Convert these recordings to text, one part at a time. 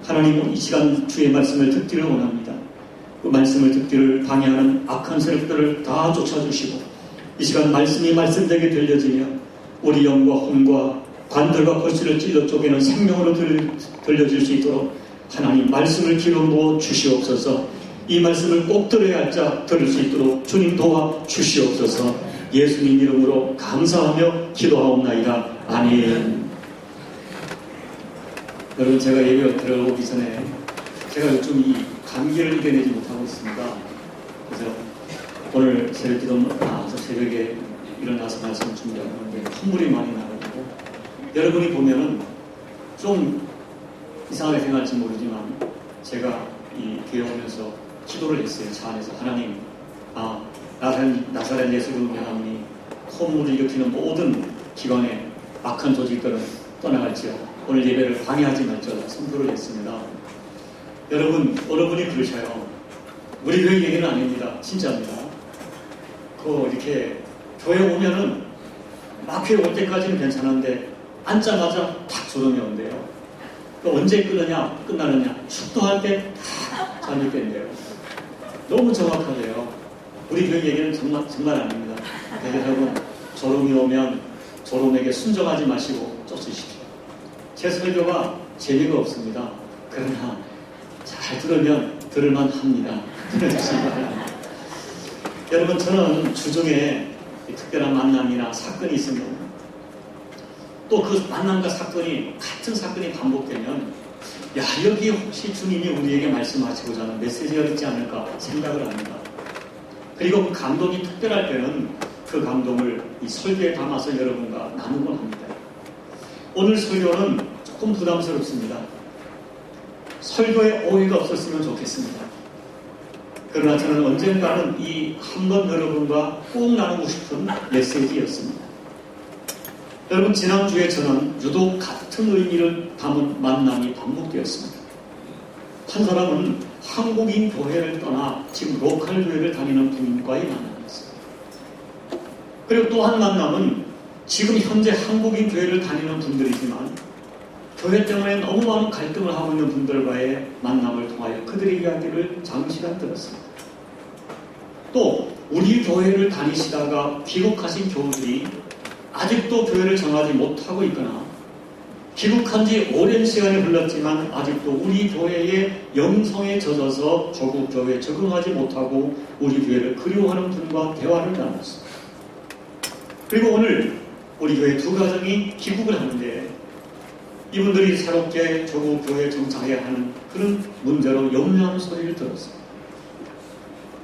하나님은 이 시간 주의 말씀을 듣기를 원합니다. 그 말씀을 듣기를 방해하는 악한 세력들을 다 쫓아주시고 이 시간 말씀이 말씀되게 들려지며 우리 영과 혼과 관들과 골수를 찔러 쪼개는 생명으로 들려질 수 있도록 하나님 말씀을 기름 부어 주시옵소서. 이 말씀을 꼭 들어야 할 자 들을 수 있도록 주님 도와 주시옵소서. 예수님 이름으로 감사하며 기도하옵나이다. 아멘. 여러분, 제가 예배 들어오기 전에 제가 요즘 이 감기를 이겨내지 못하고 있습니다. 그래서 오늘 새벽에 일어나서 말씀 준비하는데 콧물이 많이 나가지고 여러분이 보면은 좀 이상하게 생각할지 모르지만 제가 이 교회 오면서 기도를 했어요. 차 안에서. 하나님, 나사렛 예수를 명하노니 콧물을 일으키는 모든 기관의 악한 조직들은 떠나갈지어다. 오늘 예배를 방해하지 말지어다 선포를 했습니다. 여러분이 그러셔요. 우리 교회 얘기는 아닙니다. 진짜입니다. 이렇게 교회 오면은 막 교회 올 때까지는 괜찮은데 앉자마자 탁 졸음이 온대요. 언제 끝나느냐? 축도할 때 다 잠이 깬대요. 너무 정확하대요. 우리 교회 얘기는 정말 아닙니다. 여러분, 졸음이 오면 졸음에게 순종하지 마시고 쫓으십시오. 제 설교가 재미가 없습니다. 그러나 잘 들으면 들을만 합니다. 들어주시기 바랍니다. 여러분, 저는 주중에 특별한 만남이나 사건이 있으면 또 그 만남과 같은 사건이 반복되면 여기 혹시 주님이 우리에게 말씀하시고자 하는 메시지가 있지 않을까 생각을 합니다. 그리고 그 감동이 특별할 때는 그 감동을 이 설교에 담아서 여러분과 나누곤 합니다. 오늘 설교는 조금 부담스럽습니다. 설교에 오해가 없었으면 좋겠습니다. 그러나 저는 언젠가는 이 한번 여러분과 꼭 나누고 싶은 메시지였습니다. 여러분, 지난주에 저는 유독 같은 의미를 담은 만남이 반복되었습니다. 한 사람은 한국인 교회를 떠나 지금 로컬 교회를 다니는 분과의 만남이었습니다. 그리고 또 한 만남은 지금 현재 한국인 교회를 다니는 분들이지만 교회 때문에 너무 많은 갈등을 하고 있는 분들과의 만남을 통하여 그들의 이야기를 장시간 들었습니다. 또 우리 교회를 다니시다가 귀국하신 교우들이 아직도 교회를 정하지 못하고 있거나 귀국한 지 오랜 시간이 흘렀지만 아직도 우리 교회의 영성에 젖어서 조국 교회에 적응하지 못하고 우리 교회를 그리워하는 분과 대화를 나눴습니다. 그리고 오늘 우리 교회 두 가정이 귀국을 하는데 이분들이 새롭게 조국 교회에 정착해야 하는 그런 문제로 염려하는 소리를 들었습니다.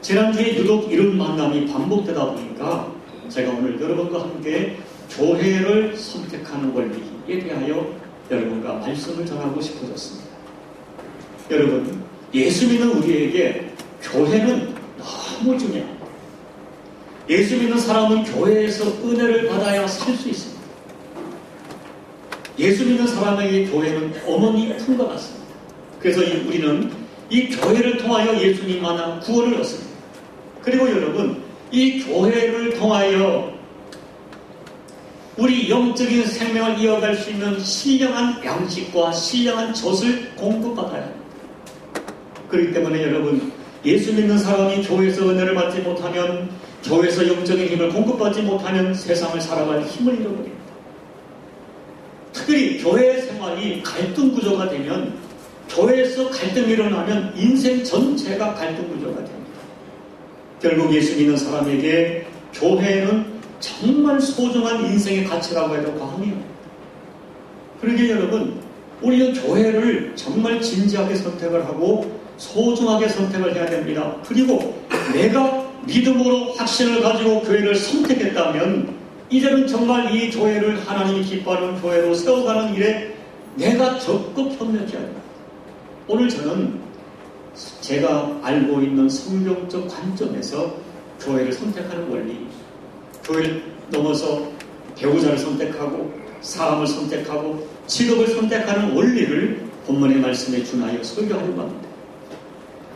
지난주에 유독 이런 만남이 반복되다 보니까 제가 오늘 여러분과 함께 교회를 선택하는 원리에 대하여 여러분과 말씀을 전하고 싶어졌습니다. 여러분, 예수 믿는 우리에게 교회는 너무 중요합니다. 예수 믿는 사람은 교회에서 은혜를 받아야 살 수 있습니다. 예수 믿는 사람에게 교회는 어머니 품과 같습니다. 그래서 우리는 이 교회를 통하여 예수님 만나 구원을 얻습니다. 그리고 여러분, 이 교회를 통하여 우리 영적인 생명을 이어갈 수 있는 신령한 양식과 신령한 젖을 공급받아야 합니다. 그렇기 때문에 여러분, 예수 믿는 사람이 교회에서 은혜를 받지 못하면, 교회에서 영적인 힘을 공급받지 못하면 세상을 살아갈 힘을 잃어버립니다. 특별히 교회 생활이 갈등 구조가 되면, 교회에서 갈등이 일어나면 인생 전체가 갈등 구조가 됩니다. 결국 예수 믿는 사람에게 교회는 정말 소중한 인생의 가치라고 해도 과언이 없습니다. 그러기에 여러분, 우리는 교회를 정말 진지하게 선택을 하고 소중하게 선택을 해야 됩니다. 그리고 내가 믿음으로 확신을 가지고 교회를 선택했다면 이제는 정말 이 교회를 하나님이 기뻐하는 교회로 세워가는 일에 내가 적극 협력해야 됩니다. 오늘 저는 제가 알고 있는 성경적 관점에서 교회를 선택하는 원리, 교회를 넘어서 배우자를 선택하고 사람을 선택하고 직업을 선택하는 원리를 본문의 말씀에 준하여 설교하려고 합니다.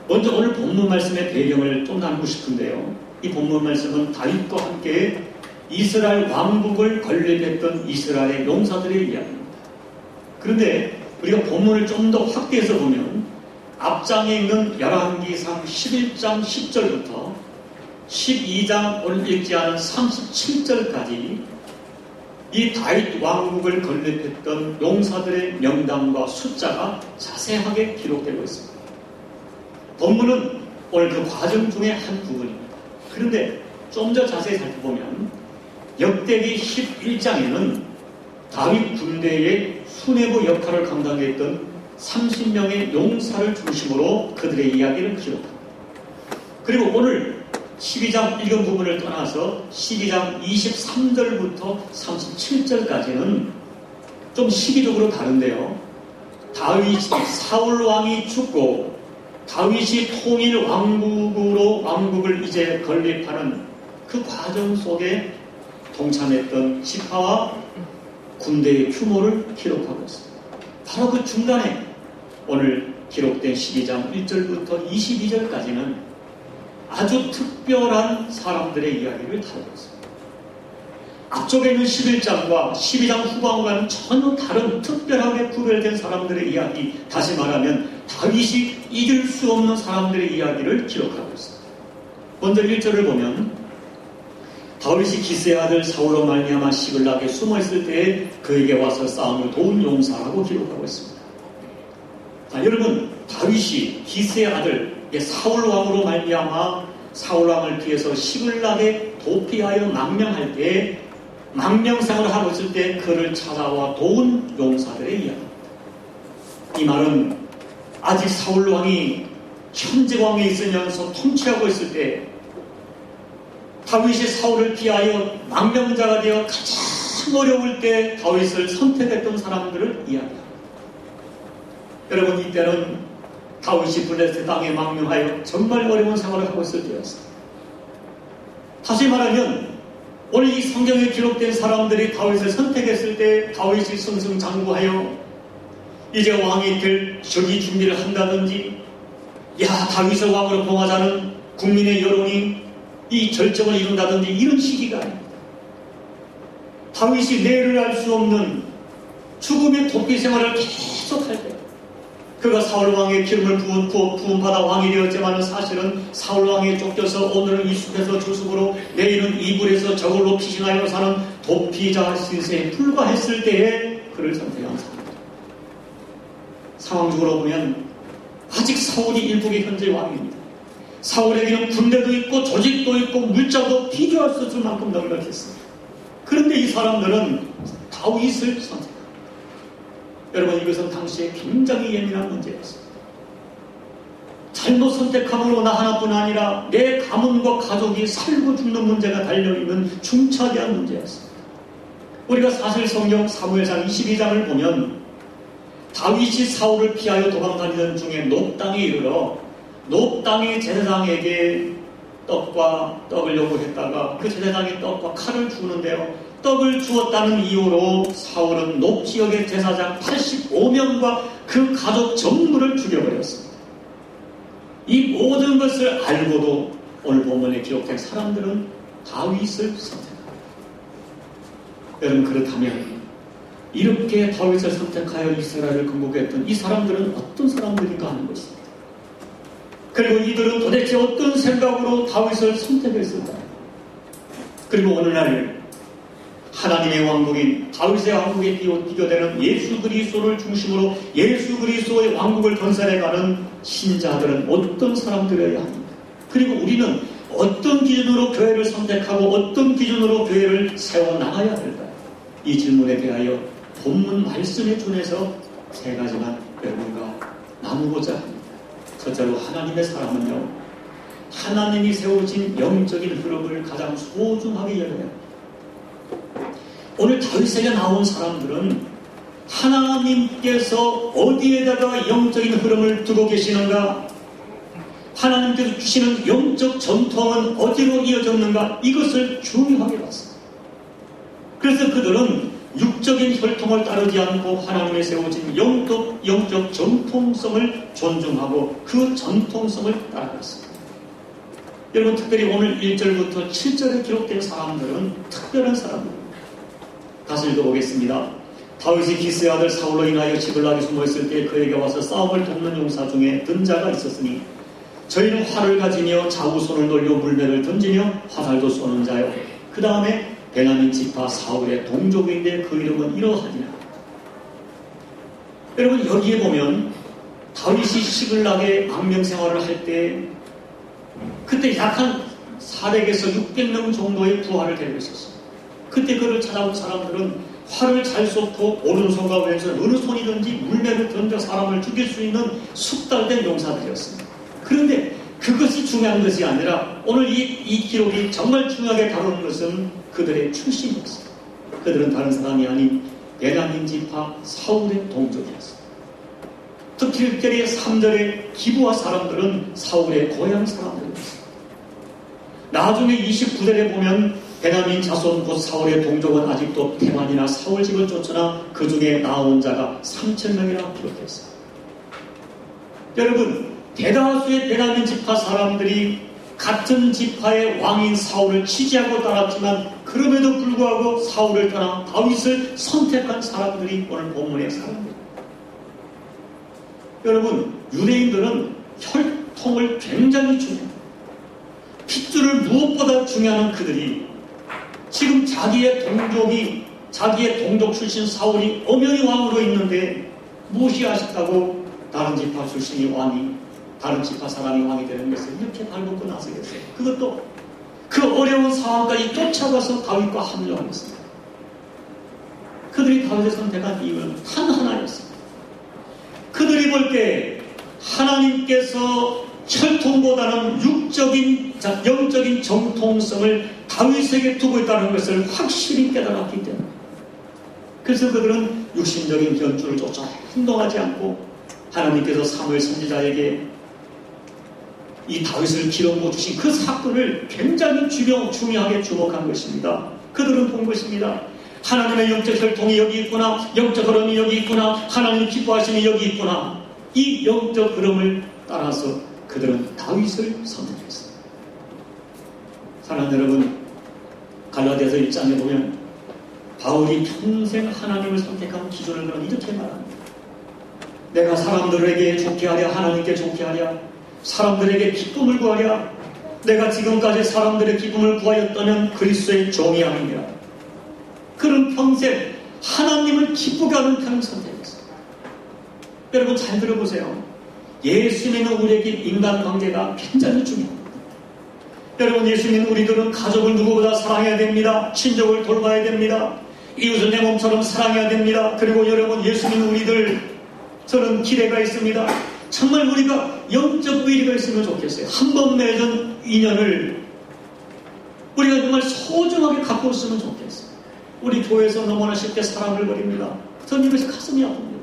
먼저 오늘 본문 말씀의 배경을 좀 나누고 싶은데요. 이 본문 말씀은 다윗과 함께 이스라엘 왕국을 건립했던 이스라엘의 용사들의 이야기입니다. 그런데 우리가 본문을 좀 더 확대해서 보면 앞장에 있는 열왕기상 11장 10절부터 12장 오늘 읽지 않은 37절까지 이 다윗 왕국을 건립했던 용사들의 명단과 숫자가 자세하게 기록되고 있습니다. 본문은 오늘 그 과정 중에 한 부분입니다. 그런데 좀 더 자세히 살펴보면 역대기 11장에는 다윗 군대의 수뇌부 역할을 감당했던 30명의 용사를 중심으로 그들의 이야기를 기록합니다. 그리고 오늘 12장 읽은 부분을 떠나서 12장 23절부터 37절까지는 좀 시기적으로 다른데요. 다윗이 사울 왕이 죽고 다윗이 통일 왕국으로 왕국을 이제 건립하는 그 과정 속에 동참했던 지파와 군대의 규모를 기록하고 있습니다. 바로 그 중간에 오늘 기록된 12장 1절부터 22절까지는 아주 특별한 사람들의 이야기를 다루고 있습니다. 앞쪽에 있는 11장과 12장 후반과는 전혀 다른 특별하게 구별된 사람들의 이야기, 다시 말하면 다윗이 잊을 수 없는 사람들의 이야기를 기록하고 있습니다. 먼저 1절을 보면 다윗이 기스의 아들 사울로 말미암아 시글락에 숨어있을 때에 그에게 와서 싸움을 도운 용사라고 기록하고 있습니다. 자, 여러분, 다윗이 기스의 아들 사울 왕으로 말미암아 사울 왕을 피해서 시글락에 도피하여 망명할 때 망명상을 하고 있을 때 그를 찾아와 도운 용사들의 이야기입니다. 이 말은 아직 사울 왕이 현재 왕에 있으면서 통치하고 있을 때 다윗이 사울을 피하여 망명자가 되어 가장 어려울 때 다윗을 선택했던 사람들을 이야기합니다. 여러분, 이때는 다윗이 블레셋 땅에 망명하여 정말 어려운 생활을 하고 있을 때였습니다. 다시 말하면 오늘 이 성경에 기록된 사람들이 다윗을 선택했을 때 다윗이 승승장구하여 이제 왕이 될 즉위 준비를 한다든지, 야, 다윗을 왕으로 봉하자는 국민의 여론이 이 결정을 이룬다든지 이런 시기가 아닙니다. 다윗이 내를 알 수 없는 죽음의 도피 생활을 계속할 때 그가 사울왕의 기름을 부음받아 왕이 되었지만 사실은 사울왕에 쫓겨서 오늘은 이 숲에서 저 숲으로 내일은 이불에서 저걸로 피신하여 사는 도피자 신세에 불과했을 때에 그를 선택한 사람입니다. 상황적으로 보면 아직 사울이 일국의 현재 왕입니다. 사울에게는 군대도 있고 조직도 있고 물자도 비교할 수 없을 만큼 넉넉했습니다. 그런데 이 사람들은 다윗을 선택합니다. 여러분, 이것은 당시에 굉장히 예민한 문제였습니다. 잘못 선택함으로 나 하나뿐 아니라 내 가문과 가족이 살고 죽는 문제가 달려있는 중차대한 문제였습니다. 우리가 사실 성경 사무엘상 22장을 보면 다윗이 사울을 피하여 도망다니던 중에 높 땅에 이르러 높 땅의 제사장에게 떡을 요구했다가 그 제사장이 떡과 칼을 주는데요. 떡을 주었다는 이유로 사울은 높 지역의 제사장 85명과 그 가족 전부를 죽여버렸습니다. 이 모든 것을 알고도 오늘 본문에 기록된 사람들은 다윗을 선택합니다. 여러분, 그렇다면 이렇게 다윗을 선택하여 이스라엘을 건국했던 이 사람들은 어떤 사람들인가 하는 것입니다. 그리고 이들은 도대체 어떤 생각으로 다윗을 선택했을까? 그리고 오늘날 하나님의 왕국인 다윗의 왕국에 비교되는 예수 그리스도를 중심으로 예수 그리스도의 왕국을 건설해가는 신자들은 어떤 사람들이어야 합니까? 그리고 우리는 어떤 기준으로 교회를 선택하고 어떤 기준으로 교회를 세워나가야 될까요? 이 질문에 대하여 본문 말씀에 준해서 세 가지만 여러분과 나누고자 합니다. 첫째로, 하나님의 사람은요, 하나님이 세우신 영적인 흐름을 가장 소중하게 여겨야 합니다. 오늘 다윗에게 나온 사람들은 하나님께서 어디에다가 영적인 흐름을 두고 계시는가, 하나님께서 주시는 영적 전통은 어디로 이어졌는가, 이것을 중요하게 봤습니다. 그래서 그들은 육적인 혈통을 따르지 않고 하나님의 세워진 영적 전통성을 존중하고 그 전통성을 따라갔습니다. 여러분, 특별히 오늘 1절부터 7절에 기록된 사람들은 특별한 사람입니다. 다시 읽어보겠습니다. 다윗이 기스의 아들 사울로 인하여 지글락에 숨어있을 때 그에게 와서 싸움을 돕는 용사 중에 든 자가 있었으니 저희는 활을 가지며 좌우손을 돌려 물매를 던지며 화살도 쏘는 자요. 그 다음에 베냐민 지파 사울의 동족인데 그 이름은 이러하니라. 여러분, 여기에 보면 다윗이 시글락의 망명생활을 할 때 그때 약 한 400에서 600명 정도의 부하를 데리고 있었어요. 그때 그를 찾아온 사람들은 활을 잘 쏘고 오른손과 왼손 어느 손이든지 물매를 던져 사람을 죽일 수 있는 숙달된 용사들이었습니다. 그런데 그것이 중요한 것이 아니라 오늘 이 기록이 정말 중요하게 다루는 것은 그들의 출신이었어요. 그들은 다른 사람이 아닌 베냐민 지파 사울의 동족이었어요. 특히 1절의 3절의 기브아 사람들은 사울의 고향 사람들이었어요. 나중에 29절에 보면 베냐민 자손 곧 사울의 동족은 아직도 대만이나 사울 집을 쫓으나 그 중에 나온 자가 3,000명이라 기록했어요. 여러분, 대다수의 베냐민 지파 사람들이 같은 지파의 왕인 사울을 지지하고 따랐지만 그럼에도 불구하고 사울을 떠나 다윗을 선택한 사람들이 오늘 본문의 사람들입니다. 여러분, 유대인들은 혈통을 굉장히 중요합니다. 핏줄을 무엇보다 중요한 그들이 지금 자기의 동족 출신 사울이 엄연히 왕으로 있는데 무시하셨다고 다른 지파 출신이 다른 지파 사람이 왕이 되는 것을 이렇게 발벗고 나서겠어요. 그것도 그 어려운 상황까지 쫓아가서 다윗과 합류한 것입니다. 그들이 다윗을 선택한 이유는 단 하나였습니다. 그들이 볼 때 하나님께서 혈통보다는 영적인 정통성을 다윗에게 두고 있다는 것을 확실히 깨달았기 때문에, 그래서 그들은 육신적인 견주를 쫓아 행동하지 않고 하나님께서 사무엘 선지자에게 이 다윗을 기름부어 주신 그 사건을 굉장히 중요하게 주목한 것입니다. 그들은 본 것입니다. 하나님의 영적 혈통이 여기 있구나, 영적 흐름이 여기 있구나, 하나님이 기뻐하시니 여기 있구나. 이 영적 흐름을 따라서 그들은 다윗을 선택했습니다. 사랑하는 여러분, 갈라디아서 1장에 보면 바울이 평생 하나님을 선택한 기준을 그는 이렇게 말합니다. 내가 사람들에게 좋게 하랴, 하나님께 좋게 하랴, 사람들에게 기쁨을 구하랴. 내가 지금까지 사람들의 기쁨을 구하였다면 그리스도의 종이 아니니라. 그는 평생 하나님을 기쁘게 하는 편을 선택했어요. 여러분, 잘 들어보세요. 예수 믿는 우리에게 인간관계가 굉장히 중요합니다. 여러분, 예수 믿는 우리들은 가족을 누구보다 사랑해야 됩니다. 친족을 돌봐야 됩니다. 이웃을 내 몸처럼 사랑해야 됩니다. 그리고 여러분, 예수 믿는 우리들, 저는 기대가 있습니다. 정말 우리가 영적 의리가 있으면 좋겠어요. 한 번 맺은 인연을 우리가 정말 소중하게 갖고 있으면 좋겠어요. 우리 교회에서 너무나 쉽게 사람을 버립니다. 저는 이것이 가슴이 아픕니다.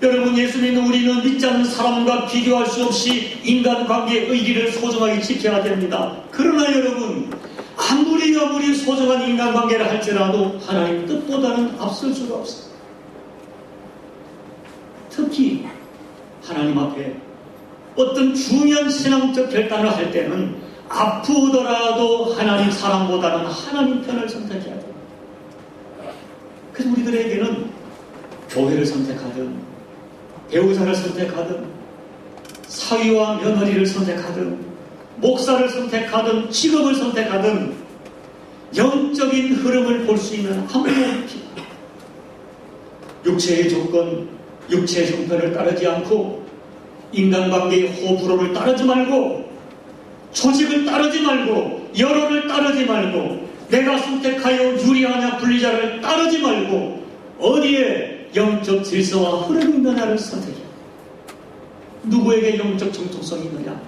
여러분, 예수 믿는 우리는 믿지 않는 사람과 비교할 수 없이 인간관계의 의리를 소중하게 지켜야 됩니다. 그러나 여러분, 아무리 소중한 인간관계를 할지라도 하나님 뜻보다는 앞설 수가 없습니다. 특히 하나님 앞에 어떤 중요한 신앙적 결단을 할 때는 아프더라도 하나님 사랑보다는 하나님 편을 선택해야 됩니다. 그래서 우리들에게는 교회를 선택하든 배우자를 선택하든 사위와 며느리를 선택하든 목사를 선택하든 직업을 선택하든 영적인 흐름을 볼 수 있는 아무도 없습니다. 육체의 조건, 육체의 형편을 따르지 않고 인간관계의 호불호를 따르지 말고 조직을 따르지 말고 여론을 따르지 말고 내가 선택하여 유리하냐 불리자를 따르지 말고 어디에 영적 질서와 흐름이 있느냐를 선택해요. 누구에게 영적 정통성이 있느냐,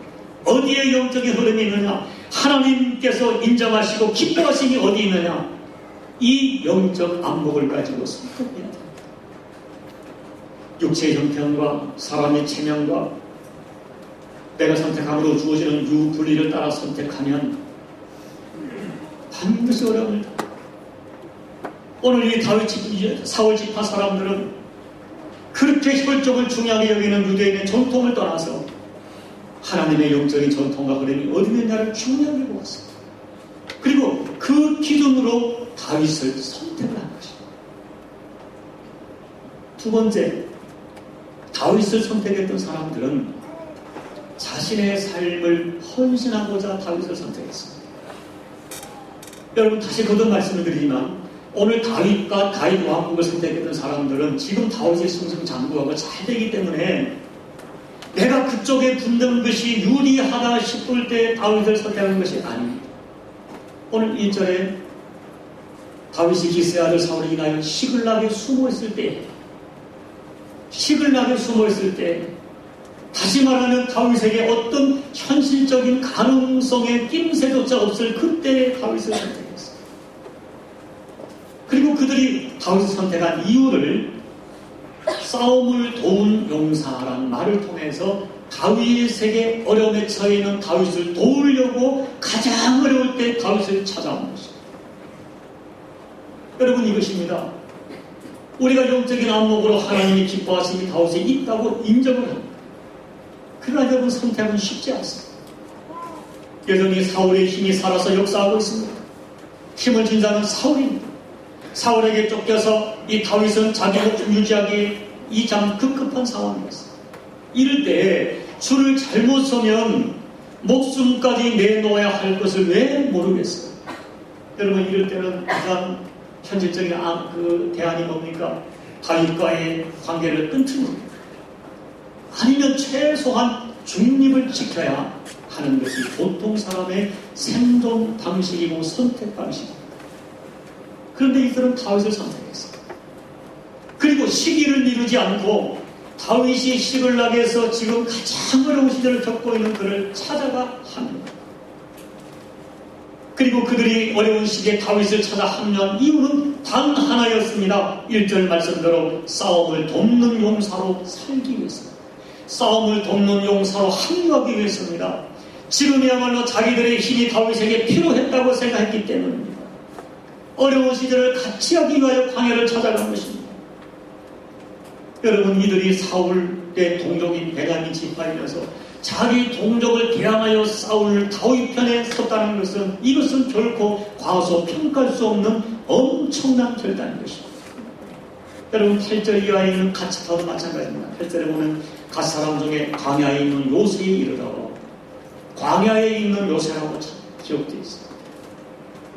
어디에 영적인 흐름이 있느냐, 하나님께서 인정하시고 기뻐하심이 어디 있느냐, 이 영적 안목을 가지고 선택해야 됩니다. 육체의 형편과 사람의 체면과 내가 선택함으로 주어지는 유불리를 따라 선택하면 반드시 어려움을 오늘 이 사울 지파 사람들은 그렇게 혈족을 중요하게 여기는 유대인의 전통을 떠나서 하나님의 영적인 전통과 흐름이 어디 있느냐를 중요하게 보았습니다. 그리고 그 기준으로 다윗을 선택을 한 것입니다. 두 번째, 다윗을 선택했던 사람들은 자신의 삶을 헌신하고자 다윗을 선택했습니다. 여러분, 다시 거듭 말씀을 드리지만 오늘 다윗과 다윗 왕국을 선택했던 사람들은 지금 다윗의 승승장구하고 잘 되기 때문에 내가 그쪽에 붙는 것이 유리하다 싶을 때 다윗을 선택하는 것이 아닙니다. 오늘 1절에 다윗이 기스의 아들 사울을 인하여 시글락에 숨어있을 때 다시 말하면 다윗에게 어떤 현실적인 가능성의 낌새조차 없을 그때에 다윗을 선택했어요. 그리고 그들이 다윗을 선택한 이유를 싸움을 도운 용사라는 말을 통해서 다윗에게 어려움에 처해 있는 다윗을 도우려고 가장 어려울 때 다윗을 찾아온 것입니다. 여러분, 이것입니다. 우리가 영적인 안목으로 하나님이 기뻐하심이 다윗에 있다고 인정을 합니다. 그러나 여러분, 선택은 쉽지 않습니다. 여전히 사울의 힘이 살아서 역사하고 있습니다. 힘을 진 자는 사울입니다. 사울에게 쫓겨서 이 다윗은 자기 목숨 유지하기에 이 참 급급한 상황이었어요. 이럴 때 줄을 잘못 서면 목숨까지 내놓아야 할 것을 왜 모르겠어요? 여러분, 이럴 때는 가장 현실적인 대안이 뭡니까? 다윗과의 관계를 끊는 겁니다. 아니면 최소한 중립을 지켜야 하는 것이 보통 사람의 생존 방식이고 선택 방식입니다. 그런데 이들은 다윗을 선택했어요. 그리고 시기를 미루지 않고 다윗이 시글락에서 지금 가장 어려운 시절을 겪고 있는 그를 찾아가 합니다. 그리고 그들이 어려운 시기에 다윗을 찾아 합류한 이유는 단 하나였습니다. 1절 말씀대로 싸움을 돕는 용사로 살기 위해서입니다. 싸움을 돕는 용사로 합류하기 위해서입니다. 지금이야말로 자기들의 힘이 다윗에게 필요했다고 생각했기 때문입니다. 어려운 시절을 같이 하기 위하여 광야를 찾아간 것입니다. 여러분, 이들이 사울의 동족인 베냐민 지파이면서 자기 동족을 대항하여 싸울 다윗 편에 섰다는 것은 이것은 결코 과소평가할 수 없는 엄청난 결단인 것입니다. 여러분, 8절 이하에 있는 갓시파도 마찬가지입니다. 8절에 보면 갓사람 중에 광야에 있는 요새에 이르러 광야에 있는 요새라고 기록되어 있습니다.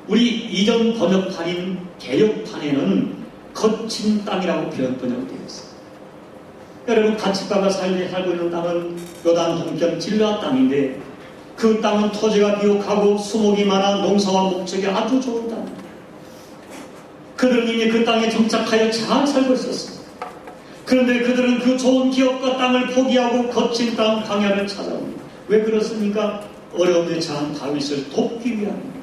우리 이전 번역판인 개역판에는 거친 땅이라고 번역되어 있습니다. 여러분, 갓시파가 살고 있는 땅은 요단 동편 길르앗 땅인데 그 땅은 토지가 비옥하고 수목이 많아 농사와 목축이 아주 좋은 땅입니다. 그들은 이미 그 땅에 정착하여 잘 살고 있었습니다. 그런데 그들은 그 좋은 기업과 땅을 포기하고 거친 땅 광야를 찾아옵니다. 왜 그렇습니까? 어려움에 처한 다윗을 돕기 위함입니다.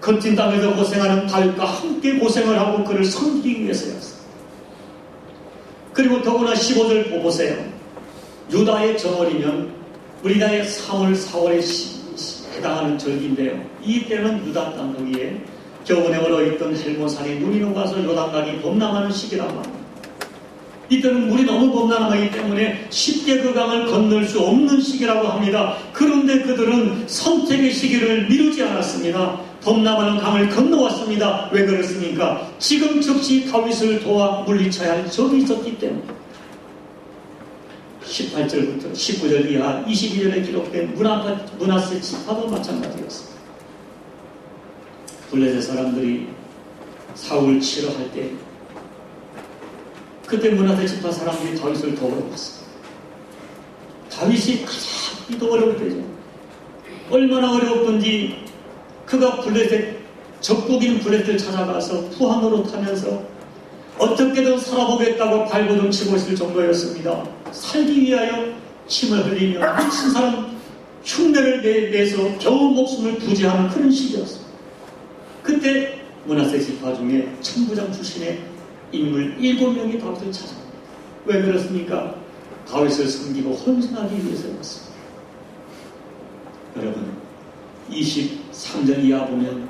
거친 땅에서 고생하는 다윗과 함께 고생을 하고 그를 섬기기 위해서였습니다. 그리고 더구나 15절 보세요. 유다의 정월이면 우리나라의 3월, 4월에 해당하는 절기인데요. 이 때는 유다 땅 거기에 겨우내 얼어있던 헬몬산에 눈이 녹아서 요단강이 범람하는 시기란 말입니다. 이때는 물이 너무 범람하기 때문에 쉽게 그 강을 건널 수 없는 시기라고 합니다. 그런데 그들은 선택의 시기를 미루지 않았습니다. 범람하는 강을 건너왔습니다. 왜 그렇습니까? 지금 즉시 다윗을 도와 물리쳐야 할 적이 있었기 때문에. 18절부터 19절 이하 22절에 기록된 므낫세 지파도 마찬가지였습니다. 블레셋 사람들이 사울 치러 할 때 그때 므낫세 지파 사람들이 다윗을 도와줬습니다. 다윗이 가장 어려울 때죠. 얼마나 어려웠던지 그가 적국인 블레셋을 찾아가서 푸한으로 타면서 어떻게든 살아보겠다고 발버둥치고 있을 정도였습니다. 살기 위하여 침을 흘리며 미친 사람 흉내를 내서 겨우 목숨을 부지하는 그런 시기였습니다. 그때 므낫세 지파 중에 천부장 출신의 인물 7명이 다윗을 찾아옵니다. 왜 그렇습니까? 다윗을 섬기고 헌신하기 위해서였습니다. 여러분, 23절 이하 보면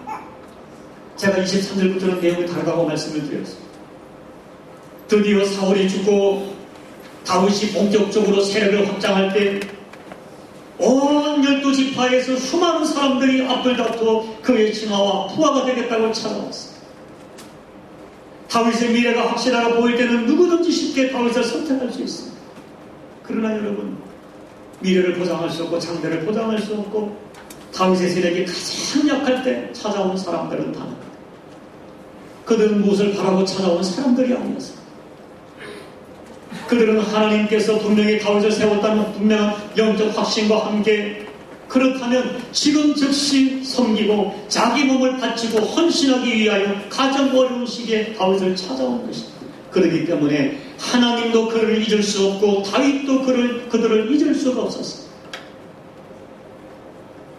제가 23절부터는 내용이 다르다고 말씀을 드렸습니다. 드디어 사울이 죽고 다윗이 본격적으로 세력을 확장할 때 온 12지파에서 수많은 사람들이 앞을 다투어 그의 진화와 부하가 되겠다고 찾아왔습니다. 다윗의 미래가 확실하게 보일 때는 누구든지 쉽게 다윗을 선택할 수 있습니다. 그러나 여러분, 미래를 보장할 수 없고 장래를 보장할 수 없고 다윗의 세력이 가장 약할 때 찾아온 사람들은 다릅니다. 그들은 무엇을 바라고 찾아온 사람들이 아니었습니다. 그들은 하나님께서 분명히 다윗을 세웠다는 분명한 영적 확신과 함께 그렇다면 지금 즉시 섬기고 자기 몸을 바치고 헌신하기 위하여 가장 어려운 시기에 다윗을 찾아온 것입니다. 그렇기 때문에 하나님도 그를 잊을 수 없고 다윗도 그들을 잊을 수가 없었습니다.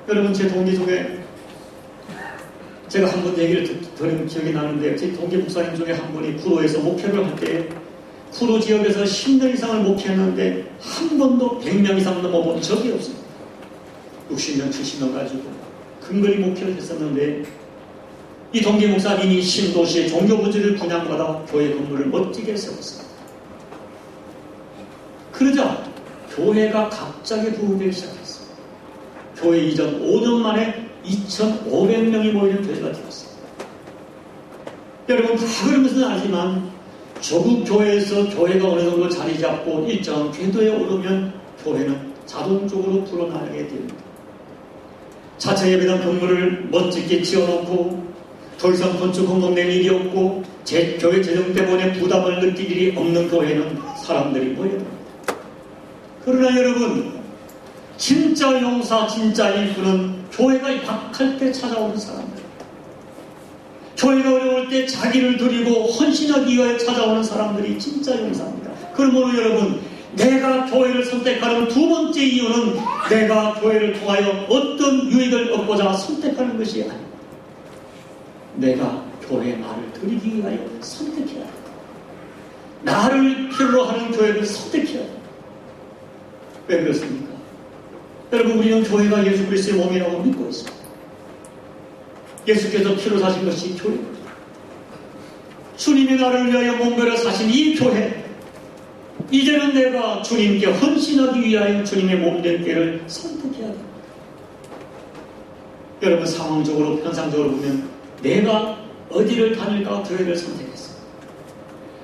여러분, 제 동기 중에 제가 한 번 얘기를 들은 기억이 나는데, 제 동기 목사님 중에 한 분이 구로에서 목회를 할 때 구로 지역에서 10년 이상을 목회했는데 한 번도 100명 이상 넘어본 적이 없습니다. 60년, 70년 가지고 근거리 목회를 했었는데 이 동기 목사님이 신도시의 종교부지를 분양받아 교회 건물을 멋지게 세웠습니다. 그러자 교회가 갑자기 부흥되기 시작했어요. 교회 이전 5년 만에 2,500명이 모이는 교회가 되었습니다. 여러분, 다 그런 것은 알지만 조국 교회에서 교회가 어느 정도 자리 잡고 일정한 궤도에 오르면 교회는 자동적으로 불어나게 됩니다. 자체 예배당 건물을 멋지게 지어놓고 더 이상 건축 공동 낼 일이 없고 교회 재정 때문에 부담을 느낄 일이 없는 교회는 사람들이 모여듭니다. 그러나 여러분, 진짜 용사, 진짜 일꾼은 교회가 약할 때 찾아오는 사람들, 교회가 어려울 때 자기를 드리고 헌신하기 위하여 찾아오는 사람들이 진짜 용사입니다. 그러므로 여러분, 내가 교회를 선택하는 두 번째 이유는 내가 교회를 통하여 어떤 유익을 얻고자 선택하는 것이 아닙니다. 내가 교회에 나를 드리기 위하여 선택해야 합니다. 나를 필요로 하는 교회를 선택해야 합니다. 왜 그렇습니까? 여러분, 우리는 교회가 예수 그리스도의 몸이라고 믿고 있습니다. 예수께서 피로 사신 것이 교회입니다. 주님이 나를 위하여 몸베어 사신 이 교회, 이제는 내가 주님께 헌신하기 위하여 주님의 몸된 교회를 선택해야 합니다. 여러분, 상황적으로 편상적으로 보면 내가 어디를 다닐까 교회를 선택했어요.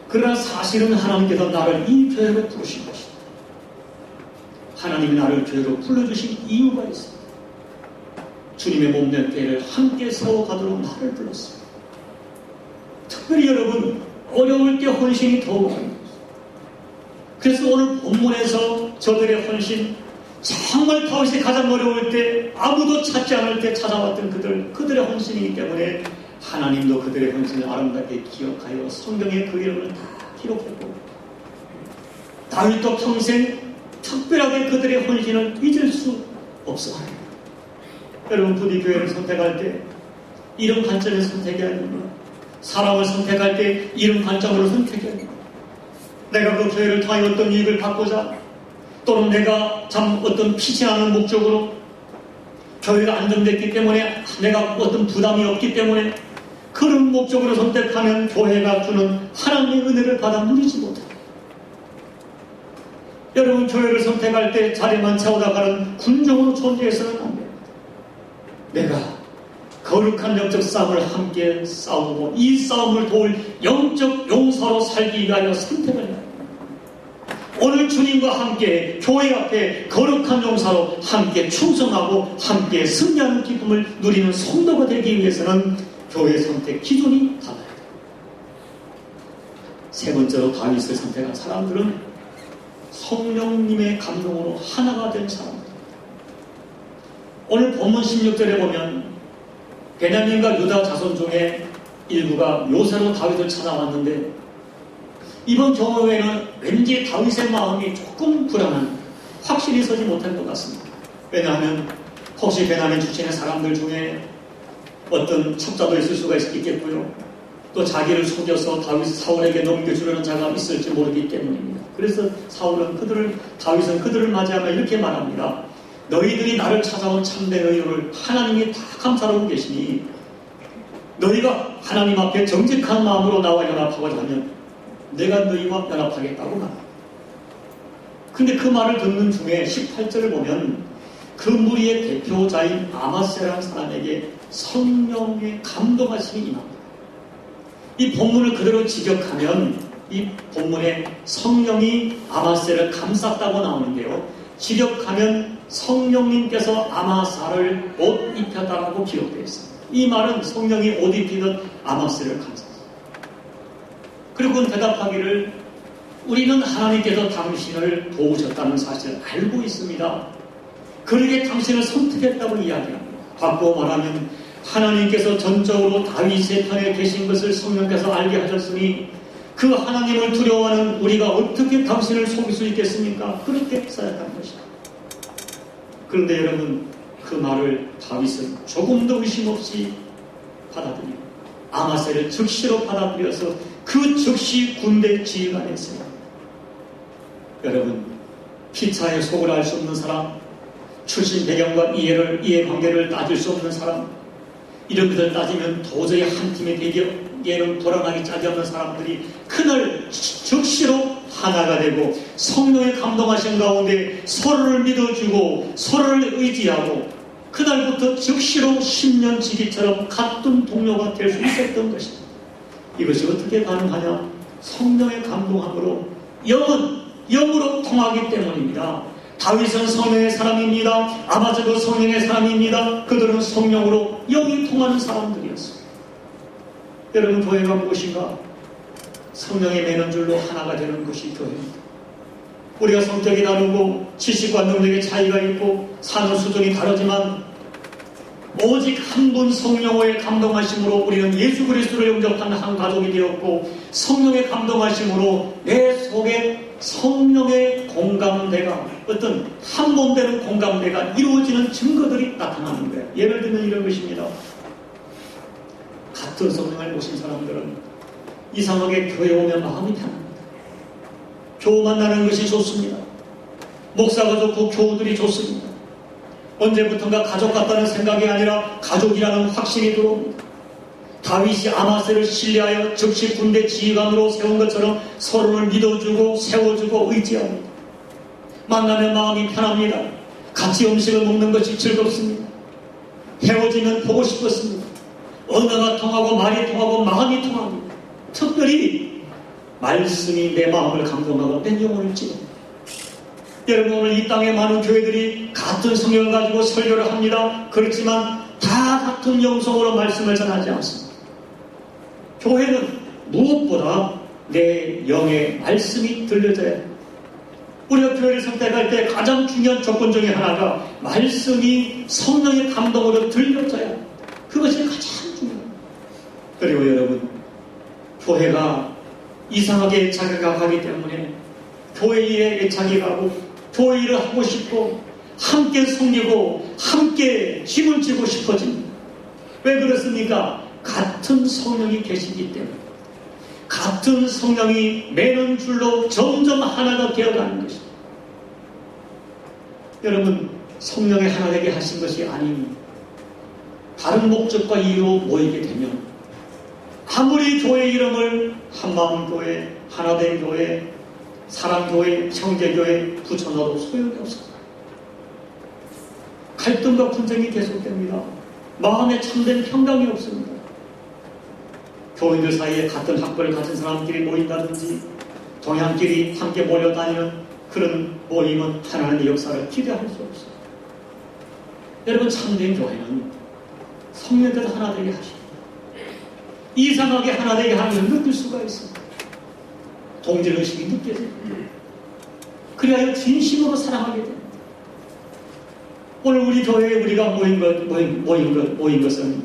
그러나 사실은 하나님께서 나를 이 교회로 부르신 것입니다. 하나님이 나를 교회로 불러주신 이유가 있습니다. 주님의 몸된 교회를 함께 세워가도록 나를 불렀습니다. 특별히 여러분, 어려울 때 헌신이 더욱 어려워요. 그래서 오늘 본문에서 저들의 헌신, 정말 다윗이 가장 어려울 때, 아무도 찾지 않을 때 찾아왔던 그들의 헌신이기 때문에 하나님도 그들의 헌신을 아름답게 기억하여 성경에 그 이름을 다 기록했고, 다윗도 평생 특별하게 그들의 헌신을 잊을 수 없어요. 여러분, 부디 교회를 선택할 때 이런 관점에서 선택이 아닙니다. 사람을 선택할 때 이런 관점으로 선택해야 합니다. 내가 그 교회를 통하여 어떤 이익을 받고자, 또는 내가 참 어떤 피치하는 목적으로, 교회가 안정됐기 때문에 내가 어떤 부담이 없기 때문에 그런 목적으로 선택하면 교회가 주는 하나님의 은혜를 받아 누리지 못합니다. 여러분, 교회를 선택할 때 자리만 채우다 가는 군종으로 존재해서는 안 됩니다. 내가 거룩한 영적 싸움을 함께 싸우고 이 싸움을 도울 영적 용사로 살기 위하여 선택을 해야 합니다. 오늘 주님과 함께 교회 앞에 거룩한 용사로 함께 충성하고 함께 승리하는 기쁨을 누리는 성도가 되기 위해서는 교회 선택 기준이 달라야 합니다. 세 번째로 다윗을 선택한 사람들은 성령님의 감동으로 하나가 된 사람입니다. 오늘 본문 16절에 보면 베냐민과 유다 자손 중에 일부가 요새로 다윗을 찾아왔는데, 이번 경우에는 왠지 다윗의 마음이 조금 불안한, 확실히 서지 못할 것 같습니다. 왜냐하면 혹시 베냐민 출신의 사람들 중에 어떤 첩자도 있을 수가 있겠고요, 또 자기를 속여서 다윗 사울에게 넘겨주려는 자가 있을지 모르기 때문입니다. 그래서 다윗은 그들을 맞이하며 이렇게 말합니다. 너희들이 나를 찾아온 참된 의유를 하나님이 다 감찰하고 계시니 너희가 하나님 앞에 정직한 마음으로 나와 연합하고자 하면 내가 너희와 연합하겠다고 말합니다. 근데 그 말을 듣는 중에 18절을 보면 그 무리의 대표자인 아마스라는 사람에게 성령의 감동하심이 임합니다. 이 본문을 그대로 직역하면 이 본문에 성령이 아마세를 감쌌다고 나오는데요. 직역하면 성령님께서 아마사를 옷 입혔다라고 기록되어 있습니다. 이 말은 성령이 옷 입히듯 아마세를 감쌌습니다. 그리고 그는 대답하기를 우리는 하나님께서 당신을 도우셨다는 사실을 알고 있습니다. 그러기에 당신을 선택했다고 이야기합니다. 바꾸어 말하면 하나님께서 전적으로 다윗의 편에 계신 것을 성령께서 알게 하셨으니 그 하나님을 두려워하는 우리가 어떻게 당신을 속일 수 있겠습니까? 그렇게 생각한 것입니다. 그런데 여러분, 그 말을 다윗은 조금도 의심 없이 받아들이고 아마세를 즉시로 받아들여서 그 즉시 군대 지휘관에 있어요. 여러분, 피차의 속을 알 수 없는 사람, 출신 배경과 이해관계를 따질 수 없는 사람, 이런 것을 따지면 도저히 한 팀의 대결에는 돌아가기 짝이 없는 사람들이 그날 즉시로 하나가 되고 성령의 감동하신 가운데 서로를 믿어주고 서로를 의지하고 그날부터 즉시로 10년 지기처럼 같은 동료가 될 수 있었던 것입니다. 이것이 어떻게 가능하냐? 성령의 감동함으로 영으로 통하기 때문입니다. 다윗은 성령의 사람입니다. 아마세도 성령의 사람입니다. 그들은 성령으로 영이 통하는 사람들이었습니다. 여러분, 교회가 무엇인가? 성령의 매는 줄로 하나가 되는 것이 교회입니다. 우리가 성격이 다르고 지식과 능력의 차이가 있고 사는 수준이 다르지만 오직 한 분 성령의 감동하심으로 우리는 예수 그리스도를 영접한 한 가족이 되었고 성령의 감동하심으로 내 속에 성령의 공감대가 어떤 한 몸 되는 공감대가 이루어지는 증거들이 나타나는 거예요. 예를 들면 이런 것입니다. 같은 성령을 모신 사람들은 이상하게 교회 오면 마음이 편합니다. 교우 만나는 것이 좋습니다. 목사가 좋고 교우들이 좋습니다. 언제부턴가 가족 같다는 생각이 아니라 가족이라는 확신이 들어옵니다. 다윗이 아마세를 신뢰하여 즉시 군대 지휘관으로 세운 것처럼 서로를 믿어주고 세워주고 의지합니다. 만나면 마음이 편합니다. 같이 음식을 먹는 것이 즐겁습니다. 헤어지면 보고 싶었습니다. 언어가 통하고 말이 통하고 마음이 통합니다. 특별히 말씀이 내 마음을 감동하고 내 영혼을 찌릅니다. 여러분, 오늘 이 땅에 많은 교회들이 같은 성경을 가지고 설교를 합니다. 그렇지만 다 같은 영성으로 말씀을 전하지 않습니다. 교회는 무엇보다 내 영의 말씀이 들려져야 합니다. 우리가 교회를 선택할 때 가장 중요한 조건 중에 하나가 말씀이 성령의 감동으로 들려져야 합니다. 그것이 가장 중요합니다. 그리고 여러분, 교회가 이상하게 애착이 가기 때문에 교회 일에 애착이 가고 교회 일을 하고 싶고 함께 섬기고 함께 힘을 쥐고 싶어집니다. 왜 그렇습니까? 같은 성령이 계시기 때문에 같은 성령이 매는 줄로 점점 하나가 되어가는 것입니다. 여러분, 성령의 하나 되게 하신 것이 아닌 다른 목적과 이유로 모이게 되면 아무리 교회 이름을 한마음교회, 하나된 교회, 사랑교회, 형제교회 붙여놔도 소용이 없습니다. 갈등과 분쟁이 계속됩니다. 마음에 참된 평강이 없습니다. 교인들 사이에 같은 학벌을 가진 사람끼리 모인다든지 동양끼리 함께 몰려다니는 그런 모임은 하나님의 역사를 기대할 수 없습니다. 여러분, 참된 교회는 성령께서 하나 되게 하십니다. 이상하게 하나 되게 하면 느낄 수가 있습니다. 동질의식이 느껴집니다. 그리하여 진심으로 사랑하게 됩니다. 오늘 우리 교회에 우리가 모인 것은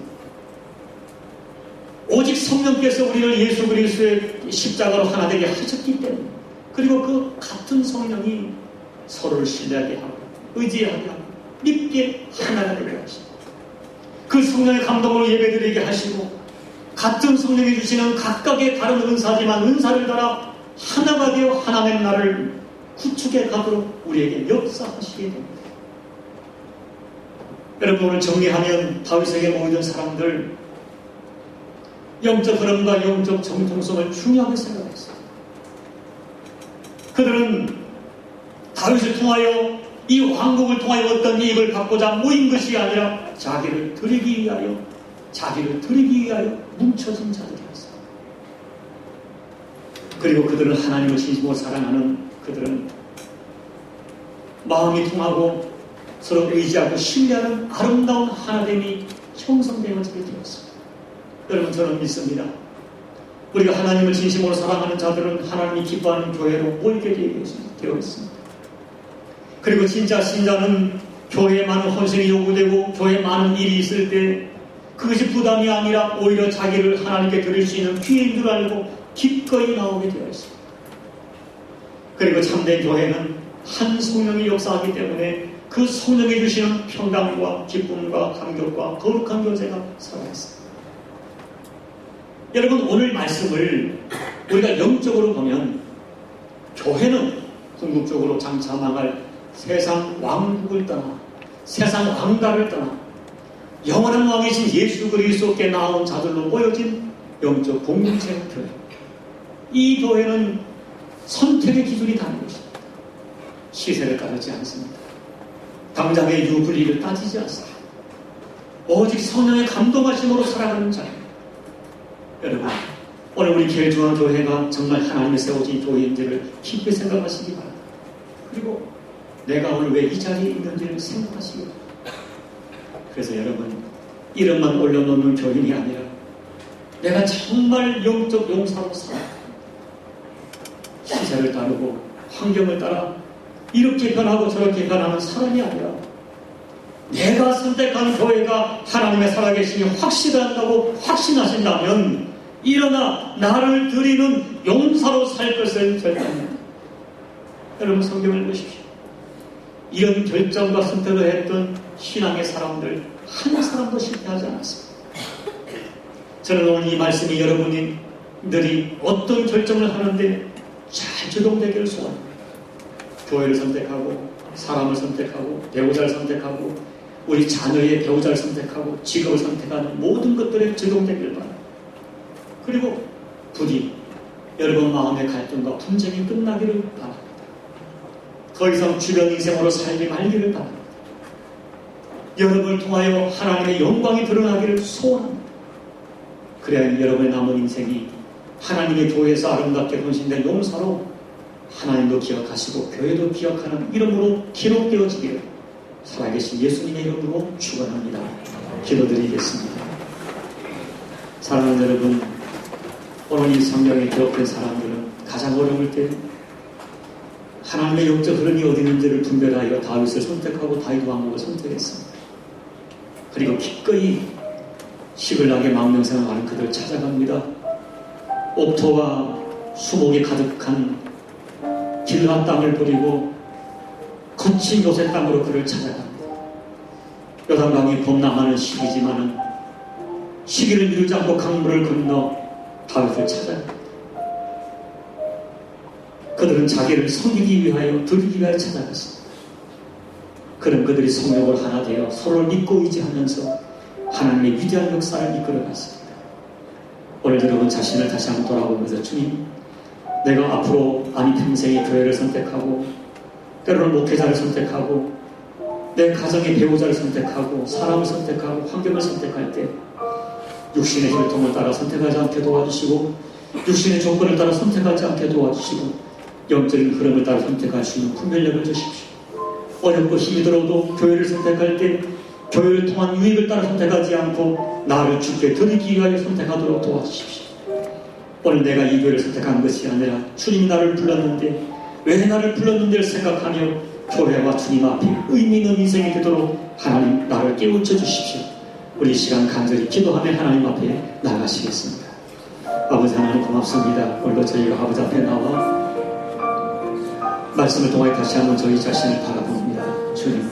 오직 성령께서 우리를 예수 그리스도의 십자가로 하나 되게 하셨기 때문에, 그리고 그 같은 성령이 서로를 신뢰하게 하고 의지하게 하고 믿게 하나가 되게 하시고 그 성령의 감동으로 예배드리게 하시고 같은 성령이 주시는 각각의 다른 은사지만 은사를 따라 하나가 되어 하나님의 나를 구축해 가도록 우리에게 역사하시게 됩니다. 여러분, 오늘 정리하면 다윗에게 모이던 사람들 영적 흐름과 영적 정통성을 중요하게 생각했어요. 그들은 다윗을 통하여 이 왕국을 통하여 어떤 이익을 받고자 모인 것이 아니라 자기를 드리기 위하여 뭉쳐진 자들이었어요. 그리고 그들은 하나님을 진심으로 사랑하는 그들은 마음이 통하고 서로 의지하고 신뢰하는 아름다운 하나됨이 형성되어지게 되었습니다. 여러분, 저는 믿습니다. 우리가 하나님을 진심으로 사랑하는 자들은 하나님이 기뻐하는 교회로 모이게 되어 있습니다. 그리고 진짜 신자는 교회에 많은 헌신이 요구되고 교회에 많은 일이 있을 때 그것이 부담이 아니라 오히려 자기를 하나님께 드릴 수 있는 기회인 줄 알고 기꺼이 나오게 되어 있습니다. 그리고 참된 교회는 한 성령이 역사하기 때문에 그 성령이 주시는 평강과 기쁨과 감격과 거룩한 교제가 살아있습니다. 여러분, 오늘 말씀을 우리가 영적으로 보면 교회는 궁극적으로 장차 망할 세상 왕국을 떠나 세상 왕가를 떠나 영원한 왕이신 예수 그리스도께 나온 자들로 모여진 영적 공동체 교회. 이 교회는 선택의 기준이 다른 것입니다. 시세를 따르지 않습니다. 당장의 유불리를 따지지 않습니다. 오직 성령의 감동하심으로 살아가는 자입니다. 여러분, 오늘 우리 계중앙교회가 정말 하나님의 세워진 교회인지를 깊이 생각하시기 바랍니다. 그리고 내가 오늘 왜 이 자리에 있는지를 생각하시기 바랍니다. 그래서 여러분, 이름만 올려놓는 교인이 아니라 내가 정말 영적 용사로 살아 시세를 따르고 환경을 따라 이렇게 변하고 저렇게 변하는 사람이 아니라 내가 선택한 교회가 하나님의 살아계심이 확실하다고 확신하신다면 일어나 나를 드리는 용사로 살 것을 결단합니다. 여러분, 성경을 보십시오. 이런 결정과 선택을 했던 신앙의 사람들 한 사람도 실패하지 않았습니다. 저는 오늘 이 말씀이 여러분들이 어떤 결정을 하는데 잘 적용되기를 소원합니다. 교회를 선택하고 사람을 선택하고 배우자를 선택하고 우리 자녀의 배우자를 선택하고 직업을 선택하는 모든 것들에 적용되기를 바랍니다. 그리고 부디 여러분 마음의 갈등과 분쟁이 끝나기를 바랍니다. 더 이상 주변 인생으로 살지 말기를 바랍니다. 여러분을 통하여 하나님의 영광이 드러나기를 소원합니다. 그래야 여러분의 남은 인생이 하나님의 교회에서 아름답게 헌신된 용사로 하나님도 기억하시고 교회도 기억하는 이름으로 기록되어지기를 살아계신 예수님의 이름으로 축원합니다. 기도드리겠습니다. 사랑하는 여러분, 오늘 이 성경에 기록된 사람들은 가장 어려울 때 하나님의 영적 흐름이 어디 있는지를 분별하여 다윗을 선택하고 다윗 왕국을 선택했습니다. 그리고 기꺼이 시글락의 망명생을 하는 그들을 찾아갑니다. 옥토와 수목이 가득한 길앗 땅을 버리고 거친 요새 땅으로 그를 찾아갑니다. 요단강이 범람하는 시기지만은 시기를 미루지 않고 강물을 건너 다윗을 찾아갑니다. 그들은 자기를 섬기기 위하여 드리기 위하여 찾아갔습니다. 그런 그들이 성령을 하나 되어 서로를 믿고 의지하면서 하나님의 위대한 역사를 이끌어갔습니다. 오늘 여러분 자신을 다시 한번 돌아보면서 주님, 내가 앞으로 아니 평생의 교회를 선택하고 때로는 목회자를 선택하고 내 가정의 배우자를 선택하고 사람을 선택하고 환경을 선택할 때 육신의 혈통을 따라 선택하지 않게 도와주시고 육신의 조건을 따라 선택하지 않게 도와주시고 영적인 흐름을 따라 선택할 수 있는 분별력을 주십시오. 어렵고 힘이 들어도 교회를 선택할 때 교회를 통한 유익을 따라 선택하지 않고 나를 주께 드리기 위하여 선택하도록 도와주십시오. 오늘 내가 이 교회를 선택한 것이 아니라 주님이 나를 불렀는데 왜 나를 불렀는지를 생각하며 교회와 주님 앞에 의미 있는 인생이 되도록 하나님 나를 깨우쳐 주십시오. 우리 이 시간 간절히 기도하며 하나님 앞에 나가시겠습니다. 아버지 하나님 고맙습니다. 오늘도 저희가 아버지 앞에 나와 말씀을 통해 다시 한번 저희 자신을 바라봅니다. 주님,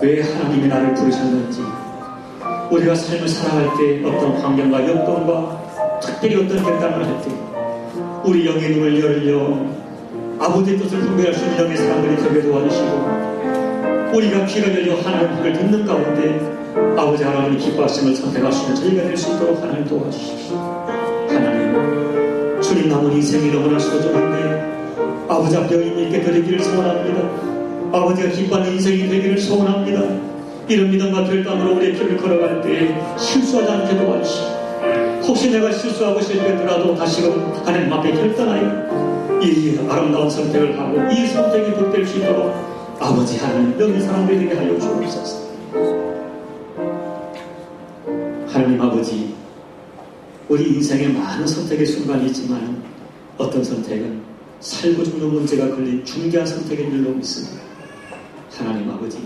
왜 하나님이 나를 부르셨는지, 우리가 삶을 살아갈 때 어떤 환경과 여건과 특별히 어떤 결단을 할 때 우리 영의 눈을 열려 아버지의 뜻을 분별할 수 있는 영의 사람들이 되게 도와주시고 우리가 귀를 열려 하나님의 뜻을 듣는 가운데 아버지 하나님이 기뻐하심을 선택할 수 있는 저희가 될 수 있도록 하나님 도와주십시오. 하나님, 주님 남은 인생이 너무나 소중한데 아버지 앞에 의미 있게 드리기를 소원합니다. 아버지가 기뻐하는 인생이 되기를 소원합니다. 이런 믿음과 결단으로 우리의 길을 걸어갈 때 실수하지 않게 도와주시고 혹시 내가 실수하고 실패하더라도 다시금 하나님 앞에 결단하여 이 아름다운 선택을 하고 이 선택이 복될 수 있도록 아버지 하나님 영의 사람들이 되게 하여 주옵소서. 하나님 아버지, 우리 인생에 많은 선택의 순간이 있지만 어떤 선택은 살고 죽는 문제가 걸린 중대한 선택인 줄로 믿습니다. 하나님 아버지,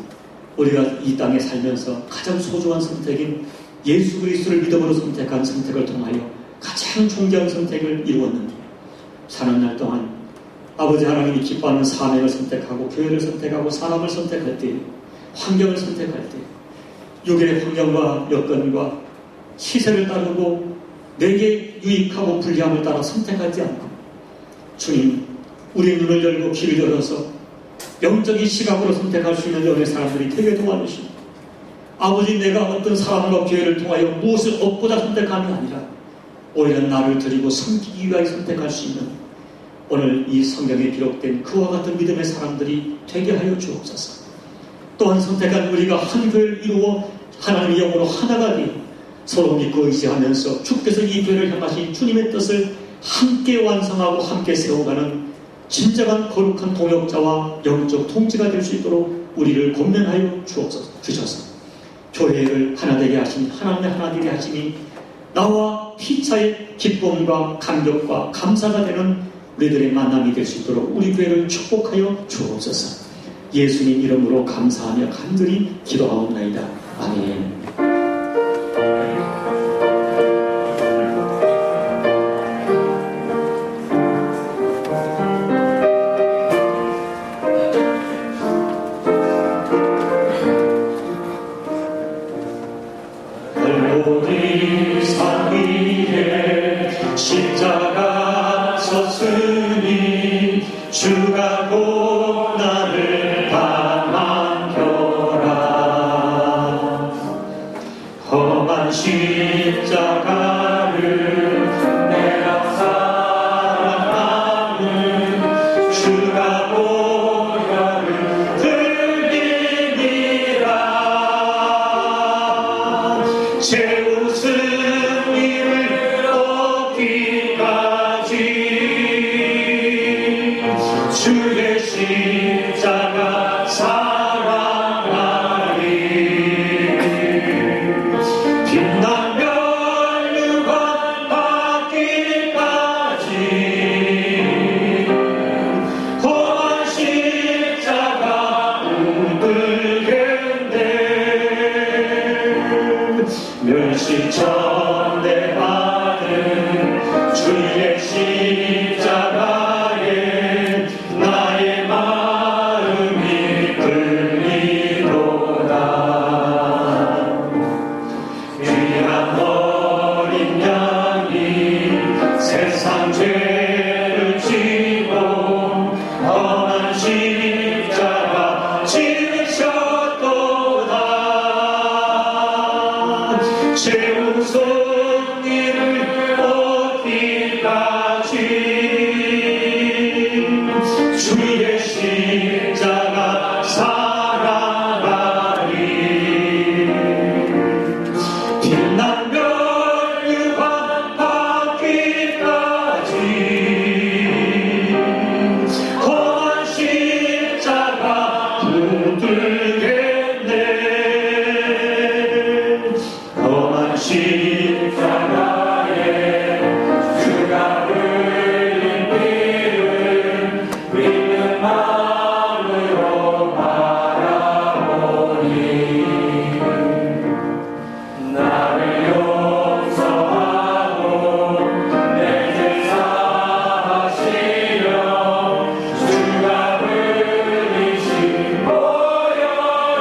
우리가 이 땅에 살면서 가장 소중한 선택인 예수 그리스도를 믿음으로 선택한 선택을 통하여 가장 존귀한 선택을 이루었는데, 사는 날 동안 아버지 하나님이 기뻐하는 사명을 선택하고 교회를 선택하고 사람을 선택할 때, 환경을 선택할 때 육의 환경과 여건과 시세를 따르고 내게 유익하고 불리함을 따라 선택하지 않고 주님, 우리의 눈을 열고 귀를 열어서 영적인 시각으로 선택할 수 있는 영의 사람들이 되게 도와주시고, 아버지 내가 어떤 사람과 교회를 통하여 무엇을 얻고자 선택함이 아니라 오히려 나를 드리고 섬기기 위하여 선택할 수 있는 오늘 이 성경에 기록된 그와 같은 믿음의 사람들이 되게 하여 주옵소서. 또한 선택한 우리가 한 교회를 이루어 하나님의 영으로 하나가 되어 서로 믿고 의지하면서 주께서 이 교회를 향하신 주님의 뜻을 함께 완성하고 함께 세워가는 진정한 거룩한 동역자와 영적 통치가 될 수 있도록 우리를 권면하여 주셔서 교회를 하나 되게 하시니 하나님의 하나 되게 하시니 나와 피차의 기쁨과 감격과 감사가 되는 우리들의 만남이 될 수 있도록 우리 교회를 축복하여 주옵소서. 예수님 이름으로 감사하며 간절히 기도하옵나이다. 아멘. 주가 곧 나를 담아겨라. 험한 십자가를 내가 사랑하는 주가 곧 나를 들리니라. 제 웃음을 얻기까지 주의 십자가 사랑하리. 빛난 멸류관 받기까지 험한 십자가 웃들겠네. 멸시천대 받은 주의 십자가 나의 마음이 끌리도다. 귀한 어린 양이 세상 죄를 지고 험한 십자가 지으셨도다. 제 웃음이를 얻기까지 주의 십자가 사랑하리. 빛난 멸류관 받기까지 험한 십자가 붙들겠네. 험한 십자가에 그가 흘린 피를 믿는 마음으로 바라보니 나를 용서하고 내 죄 사하시려 주가 흘리신 보혈로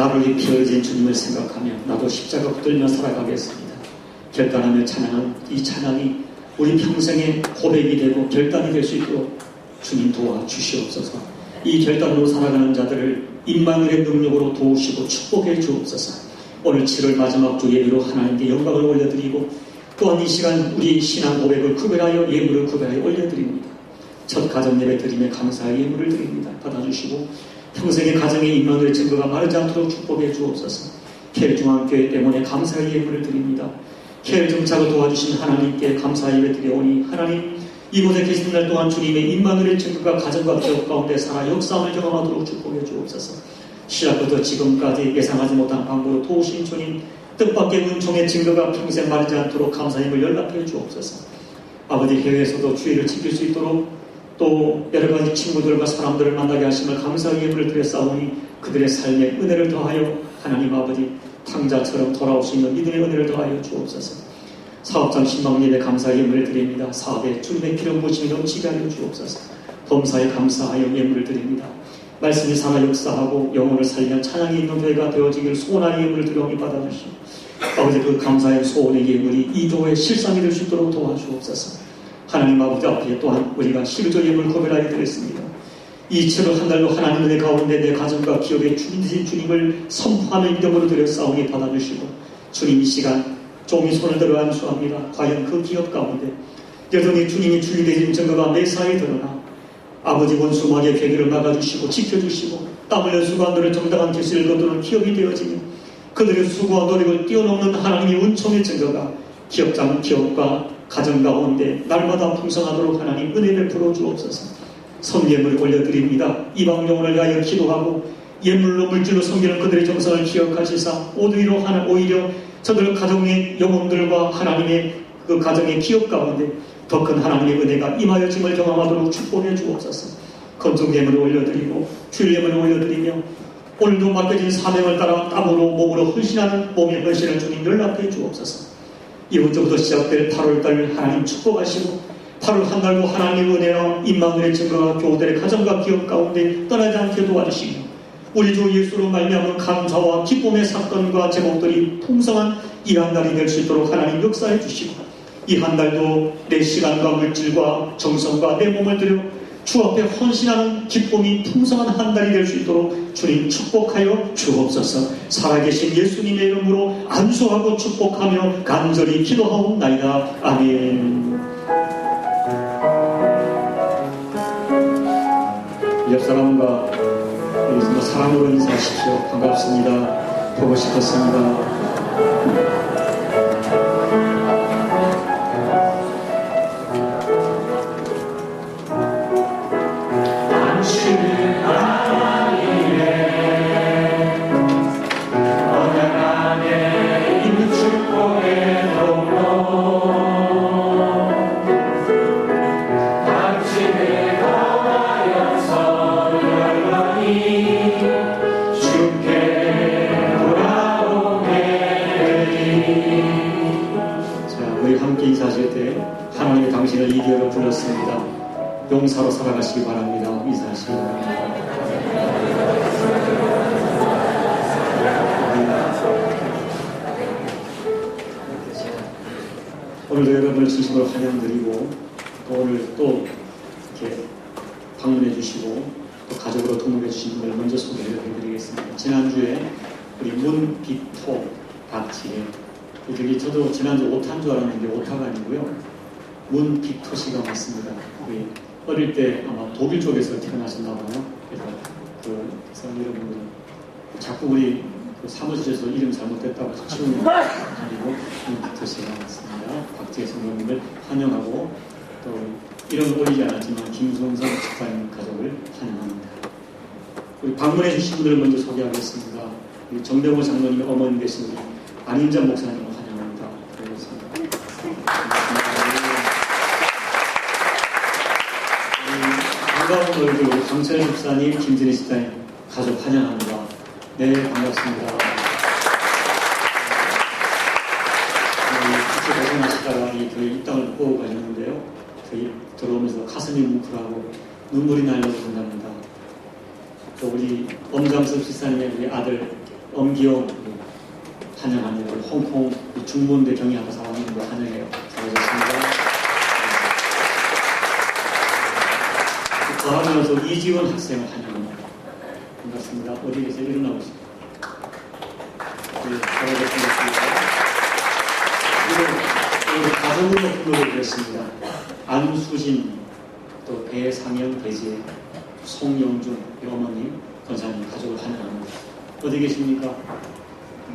나를 위해 피 흘리신 주님을 생각하며 나도 십자가 붙들며 살아가겠습니다. 결단하며 찬양한 이 찬양이 우리 평생의 고백이 되고 결단이 될 수 있도록 주님 도와주시옵소서. 이 결단으로 살아가는 자들을 임마누엘의 능력으로 도우시고 축복해 주옵소서. 오늘 7월 마지막 주 예배로 하나님께 영광을 올려드리고 또한 이 시간 우리 신앙 고백을 구별하여 예물을 구별하여 올려드립니다. 첫 가정 예배 드림에 감사의 예물을 드립니다. 받아주시고 평생의 가정의 임마누엘의 증거가 마르지 않도록 축복해 주옵소서. 켈중앙교회 때문에 감사의 예물을 드립니다. 켈정착을 도와주신 하나님께 감사의 예배 드려오니 하나님 이곳에 계신 날 동안 주님의 임마누엘의 증거가 가정과 기업 가운데 살아 역사함을 경험하도록 축복해 주옵소서. 시작부터 지금까지 예상하지 못한 방법으로 도우신 주님 뜻밖의 은총의 증거가 평생 마르지 않도록 감사님을 연락해 주옵소서. 아버지 해외에서도 주의를 지킬 수 있도록 또 여러가지 친구들과 사람들을 만나게 하심을 감사의 예물을 드려 싸우니 그들의 삶에 은혜를 더하여 하나님 아버지 탕자처럼 돌아올 수 있는 믿음의 은혜를 더하여 주옵소서. 사업장 신방예배 감사의 예물을 드립니다. 사업에 주님의 기름 부으심이 넘치게 하여 주옵소서. 범사에 감사하여 예물을 드립니다. 말씀이 살아 역사하고 영혼을 살리는 찬양이 있는 교회가 되어지기를 소원하는 예물을 드려오니 받아주시고 아버지 그 감사의 소원의 예물이 이 교회의 실상이 될 수 있도록 도와주옵소서. 하나님 아버지 앞에 또한 우리가 실조 예물 구별하여 드렸습니다. 이 7월 한 달로 하나님 은혜 가운데 내 가정과 기업에 주님 되신 주님을 선포하는 믿음으로 드려 싸우니 받아주시고 주님 이 시간 종이 손을 들어 안수합니다. 과연 그 기업 가운데 여전히 주님이 주님 되신 증거가 매사에 드러나 아버지 원수마귀의 계기를 막아주시고 지켜주시고 땀 흘려 수고한 너를 정당한 계시를 거두는 기업이 되어지며 그들의 수고와 노력을 뛰어넘는 하나님의 은총의 증거가 기업과 가정 가운데 날마다 풍성하도록 하나님 은혜 베풀어 주옵소서. 선예물을 올려드립니다. 이방 영혼을 위하여 기도하고 예물로 물질로 섬기는 그들의 정성을 기억하시사 오히려 저들 가정의 영혼들과 하나님의 그 가정의 기업 가운데 더 큰 하나님의 은혜가 임하여짐을 경험하도록 축복해 주옵소서. 건성 예물을 올려드리고 주일 예물을 올려드리며 오늘도 맡겨진 사명을 따라 땀으로 몸으로 헌신하는 몸의 헌신을 주님 연락해 주옵소서. 이번 주부터 시작될 8월달 하나님 축복하시고 8월 한 달도 하나님의 은혜와 임마누엘의 증거가 교우들의 가정과 기업 가운데 떠나지 않게 도와주시며 우리 주 예수로 말미암은 감사와 기쁨의 사건과 제목들이 풍성한 이 한 달이 될 수 있도록 하나님 역사해 주시고 이 한 달도 내 시간과 물질과 정성과 내 몸을 들여 주 앞에 헌신하는 기쁨이 풍성한 한 달이 될 수 있도록 주님 축복하여 주옵소서. 살아계신 예수님의 이름으로 안수하고 축복하며 간절히 기도하옵나이다. 아멘. 옆 사람과 사랑으로 인사하십시오. 반갑습니다. 보고 싶었습니다. 당신을 이디어로 불렀습니다. 용사로 살아가시기 바랍니다. 인사하시기 바랍니다. 오늘도 여러분을 진심으로 환영드리고 또 오늘 또 이렇게 방문해 주시고 또 가족으로 동행해 주신 분을 먼저 소개를 해드리겠습니다. 지난주에 우리 문빅토 박지혜 저도 지난주 오타인 줄 알았는데 오타가 아니고요. 문빅토 씨가 맞습니다. 우리 어릴 때 아마 독일 쪽에서 태어나셨나 봐요. 그래서 여러분들 자꾸 우리 그 사무실에서 이름 잘못됐다고 치우는 거 아니고 문빅토 씨가 맞습니다. 박지혜 성도님을 환영하고 또 이름 올리지 않았지만 김송성 집사님 가족을 환영합니다. 우리 방문해 주신 분들을 먼저 소개하겠습니다. 우리 정대모 장로님의 어머니 되신 우리 안인자 목사님을 환영합니다. 반가운 얼굴 우리 강철 집사님, 김진희 집사님 가족 환영합니다. 네, 반갑습니다. 같이 고생하시다가 이 땅을 못 보고 가셨는데요. 들어오면서 가슴이 뭉클하고 눈물이 날려서 된답니다. 또 우리 엄장섭 집사님의 우리 아들 엄기용 환영하는 우리 홍콩 중문대 경영학사 왕님도 환영해요. 잘하셨습니다. 더하면서 이지원 학생을 환영합니다. 반갑습니다. 어디 계세요? 일어나고 있습니다. 네, 잘하셨습니다. 그리고 가족으로 불러를 드렸습니다. 안수진, 또 배상현, 배지혜, 송영준, 어머님, 권사님 가족을 환영합니다. 어디 계십니까?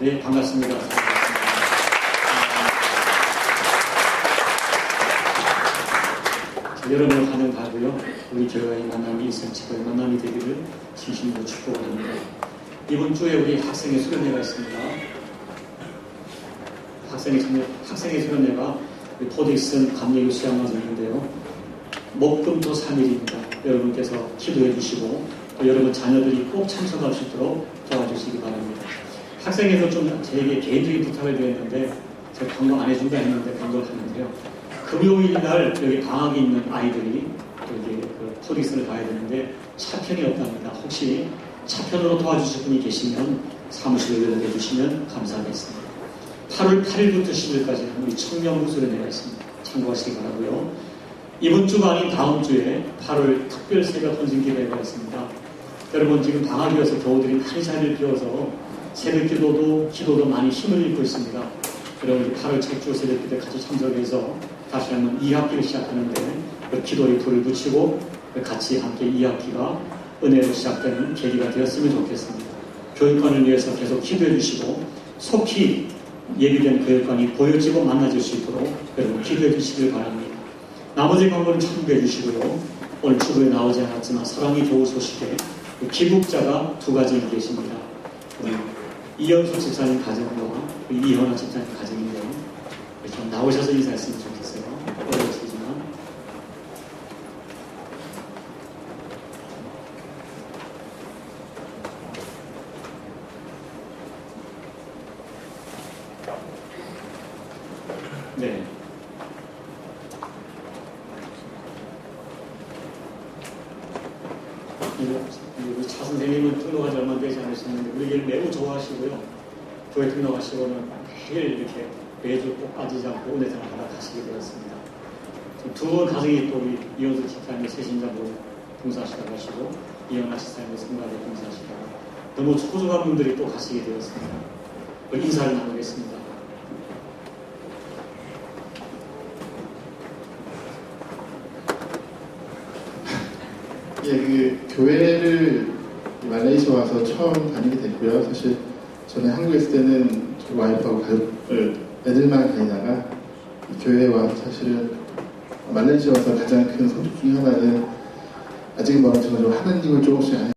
네, 반갑습니다. 여러분을 환영하고요. 우리 교회의 만남이 성취의 만남이 되기를 진심으로 축복합니다. 이번 주에 우리 학생의 수련회가 있습니다. 학생의 수련회가 포딕슨 감리교 수양관에 있는데요. 목금토 3일입니다. 여러분께서 기도해 주시고 또 여러분 자녀들이 꼭 참석할 수 있도록 도와주시기 바랍니다. 학생에서 좀 저에게 개인적인 부탁을 드렸는데 제가 광고 안 해준다 했는데 광고를 하는데요. 금요일 날 여기 방학이 있는 아이들이 여기 그 포딕스를 가야 되는데 차편이 없답니다. 혹시 차편으로 도와주실 분이 계시면 사무실에 연락해 주시면 감사하겠습니다. 8월 8일부터 10일까지는 우리 청년부 수련회가 있습니다. 참고하시기 바라고요. 이번 주가 아닌 다음 주에 8월 특별 새벽 헌신 기도회가 있습니다. 여러분 지금 방학이어서 교우들이 많이 자리를 비워서 새벽 기도도 많이 힘을 잃고 있습니다. 여러분 8월 첫 주 새벽 기도에 같이 참석해서 다시 한번 2학기를 시작하는데 그 기도에 불을 붙이고 같이 함께 2학기가 은혜로 시작되는 계기가 되었으면 좋겠습니다. 교육관을 위해서 계속 기도해 주시고 속히 예비된 교육관이 보여지고 만나질 수 있도록 여러분 기도해 주시길 바랍니다. 나머지 광고는 참고해 주시고요. 오늘 주부에 나오지 않았지만 사랑이 좋은 소식에 기국자가 2가정이 계십니다. 이현수 집사님 가정과 이현아 집사님 가정인데요. 좀 나오셔서 인사했으면 좋겠어요. 어려우시지만. 네. 우리 차 선생님은 등록하지 얼마 되지 않으셨는데 우리 길 매우 좋아하시고요. 교회 등록하시고는 매일 이렇게 매주 꼭 빠지지 않고 은혜 생활 하다 가시게 되었습니다. 두 분 가정이 또 우리 이현수 집사님의 세신자로 봉사하시다가 가시고 이현아 집사님의 성가대 봉사하시다가 너무 소중한 분들이 또 가시게 되었습니다. 인사를 나누겠습니다. 예, 그 교회를 말레이시아 와서 처음 다니게 됐고요. 사실 저는 한국에 있을 때는 저희 와이프하고 애들만 다니다가 교회와 사실은 말레이시아 와서 가장 큰 성적 중에 하나는 아직은 멀었지만 하나님을 조금씩